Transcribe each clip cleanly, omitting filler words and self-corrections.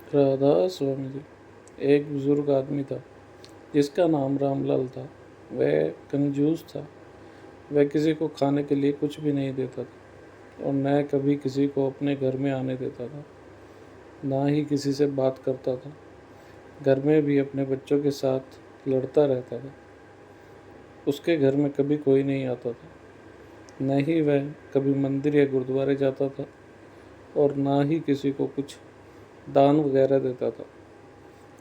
राधा स्वामी जी। एक बुजुर्ग आदमी था जिसका नाम रामलाल था। वह कंजूस था। वह किसी को खाने के लिए कुछ भी नहीं देता था और न कभी किसी को अपने घर में आने देता था, ना ही किसी से बात करता था। घर में भी अपने बच्चों के साथ लड़ता रहता था। उसके घर में कभी कोई नहीं आता था, न ही वह कभी मंदिर या गुरुद्वारे जाता था और ना ही किसी को कुछ दान वगैरह देता था।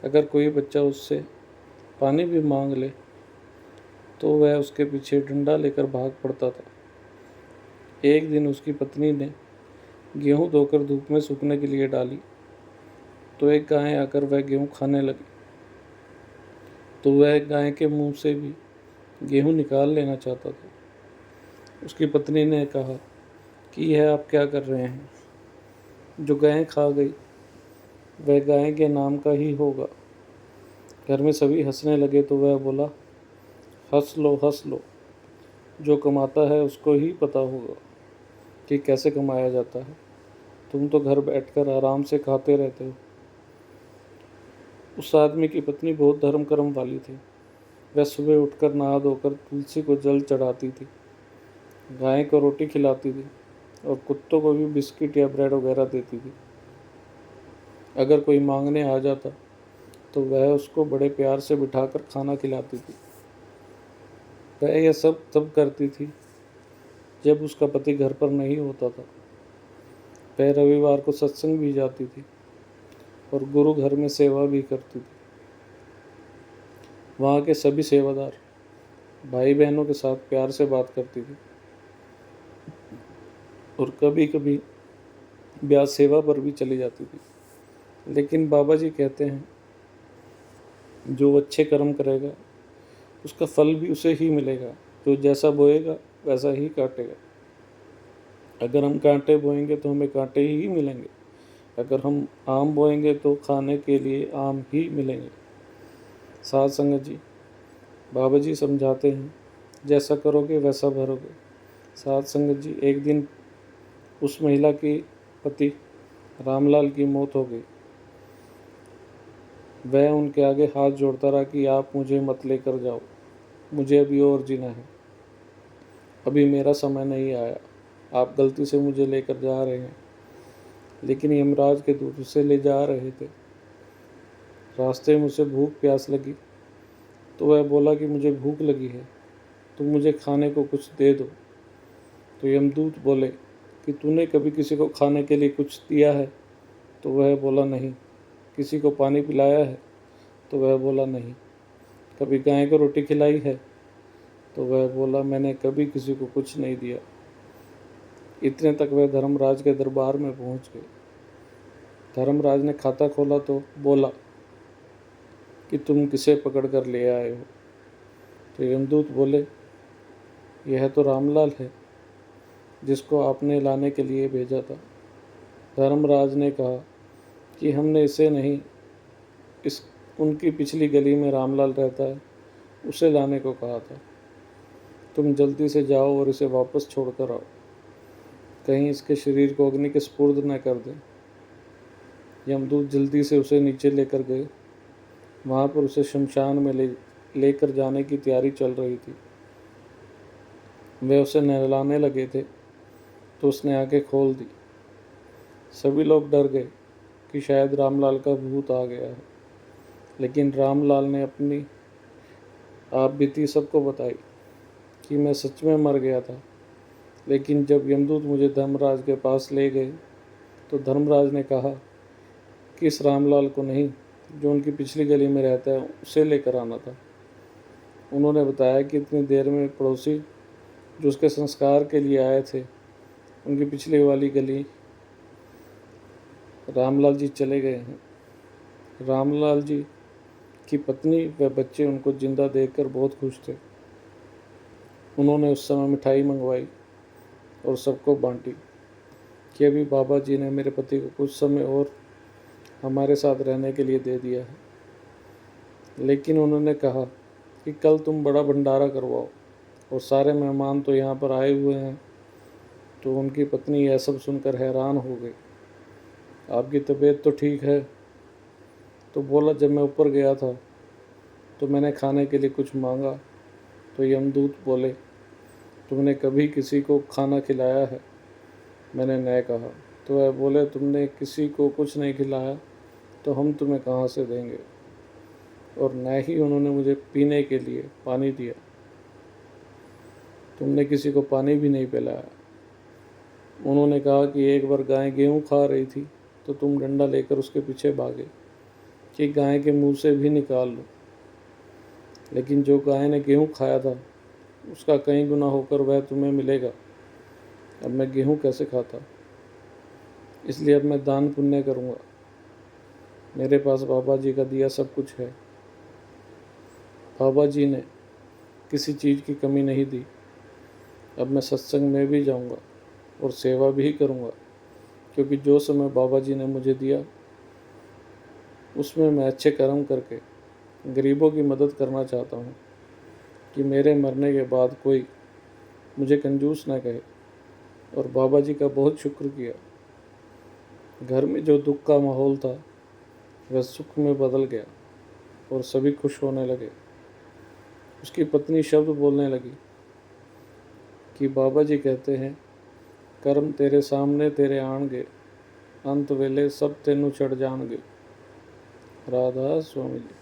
अगर कोई बच्चा उससे पानी भी मांग ले तो वह उसके पीछे डंडा लेकर भाग पड़ता था। एक दिन उसकी पत्नी ने गेहूं धोकर धूप में सूखने के लिए डाली तो एक गाय आकर वह गेहूं खाने लगी। तो वह गाय के मुंह से भी गेहूं निकाल लेना चाहता था। उसकी पत्नी ने कहा कि यह आप क्या कर रहे हैं? जो गाय खा गई वह गाय के नाम का ही होगा। घर में सभी हंसने लगे तो वह बोला, हंस लो हंस लो, जो कमाता है उसको ही पता होगा कि कैसे कमाया जाता है। तुम तो घर बैठकर आराम से खाते रहते हो। उस आदमी की पत्नी बहुत धर्म कर्म वाली थी। वह सुबह उठकर नहा धोकर तुलसी को जल चढ़ाती थी, गाय को रोटी खिलाती थी और कुत्तों को भी बिस्किट या ब्रेड वगैरह देती थी। अगर कोई मांगने आ जाता तो वह उसको बड़े प्यार से बिठाकर खाना खिलाती थी। वह यह सब तब करती थी जब उसका पति घर पर नहीं होता था। वह रविवार को सत्संग भी जाती थी और गुरु घर में सेवा भी करती थी। वहाँ के सभी सेवादार भाई बहनों के साथ प्यार से बात करती थी और कभी कभी ब्याह सेवा पर भी चली जाती थी। लेकिन बाबा जी कहते हैं, जो अच्छे कर्म करेगा उसका फल भी उसे ही मिलेगा। जो जैसा बोएगा वैसा ही काटेगा। अगर हम कांटे बोएंगे तो हमें कांटे ही मिलेंगे। अगर हम आम बोएंगे तो खाने के लिए आम ही मिलेंगे। साध संगत जी, बाबा जी समझाते हैं, जैसा करोगे वैसा भरोगे। साध संगत जी, एक दिन उस महिला के पति रामलाल की मौत हो गई। वह उनके आगे हाथ जोड़ता रहा कि आप मुझे मत लेकर जाओ, मुझे अभी और जीना है। अभी मेरा समय नहीं आया। आप गलती से मुझे लेकर जा रहे हैं। लेकिन यमराज के दूत उसे ले जा रहे थे। रास्ते में उसे भूख प्यास लगी तो वह बोला कि मुझे भूख लगी है, तुम मुझे खाने को कुछ दे दो। तो यमदूत बोले कि तूने कभी किसी को खाने के लिए कुछ दिया है? तो वह बोला नहीं। किसी को पानी पिलाया है? तो वह बोला नहीं। कभी गाय को रोटी खिलाई है? तो वह बोला मैंने कभी किसी को कुछ नहीं दिया। इतने तक वह धर्मराज के दरबार में पहुंच गए। धर्मराज ने खाता खोला तो बोला कि तुम किसे पकड़ कर ले आए हो? तो यमदूत बोले, यह तो रामलाल है जिसको आपने लाने के लिए भेजा था। धर्मराज ने कहा कि हमने इसे नहीं, इस उनकी पिछली गली में रामलाल रहता है, उसे लाने को कहा था। तुम जल्दी से जाओ और इसे वापस छोड़ कर आओ, कहीं इसके शरीर को अग्नि के स्पुर्द न कर दें। यमदूत जल्दी से उसे नीचे लेकर गए। वहाँ पर उसे शमशान में लेकर जाने की तैयारी चल रही थी। वे उसे नहलाने लगे थे तो उसने आंखें खोल दी। सभी लोग डर गए कि शायद रामलाल का भूत आ गया है। लेकिन रामलाल ने अपनी आप बीती सबको बताई कि मैं सच में मर गया था। लेकिन जब यमदूत मुझे धर्मराज के पास ले गए तो धर्मराज ने कहा कि इस रामलाल को नहीं, जो उनकी पिछली गली में रहता है उसे लेकर आना था। उन्होंने बताया कि इतनी देर में पड़ोसी जो उसके संस्कार के लिए आए थे, उनकी पिछली वाली गली रामलाल जी चले गए हैं। रामलाल जी की पत्नी व बच्चे उनको जिंदा देखकर बहुत खुश थे। उन्होंने उस समय मिठाई मंगवाई और सबको बांटी कि अभी बाबा जी ने मेरे पति को कुछ समय और हमारे साथ रहने के लिए दे दिया है। लेकिन उन्होंने कहा कि कल तुम बड़ा भंडारा करवाओ और सारे मेहमान तो यहाँ पर आए हुए हैं। तो उनकी पत्नी यह सब सुनकर हैरान हो गई। आपकी तबीयत तो ठीक है, तो बोला, जब मैं ऊपर गया था तो मैंने खाने के लिए कुछ मांगा तो यमदूत बोले, तुमने कभी किसी को खाना खिलाया है? मैंने नहीं कहा। तो वह बोले, तुमने किसी को कुछ नहीं खिलाया तो हम तुम्हें कहाँ से देंगे, और न ही उन्होंने मुझे पीने के लिए पानी दिया। तुमने किसी को पानी भी नहीं पिलाया। उन्होंने कहा कि एक बार गाय गेहूँ खा रही थी तो तुम डंडा लेकर उसके पीछे भागे कि गाय के मुंह से भी निकाल लो, लेकिन जो गाय ने गेहूँ खाया था उसका कई गुना होकर वह तुम्हें मिलेगा। अब मैं गेहूँ कैसे खाता? इसलिए अब मैं दान पुण्य करूँगा। मेरे पास बाबा जी का दिया सब कुछ है। बाबा जी ने किसी चीज़ की कमी नहीं दी। अब मैं सत्संग में भी जाऊँगा और सेवा भी करूँगा, क्योंकि जो समय बाबा जी ने मुझे दिया उसमें मैं अच्छे कर्म करके गरीबों की मदद करना चाहता हूँ, कि मेरे मरने के बाद कोई मुझे कंजूस ना कहे। और बाबा जी का बहुत शुक्र किया। घर में जो दुख का माहौल था वह सुख में बदल गया और सभी खुश होने लगे। उसकी पत्नी शब्द बोलने लगी कि बाबा जी कहते हैं, कर्म तेरे सामने तेरे आणगे, अंत वेले सब तेनू चढ़ जाणगे। राधा स्वामी जी।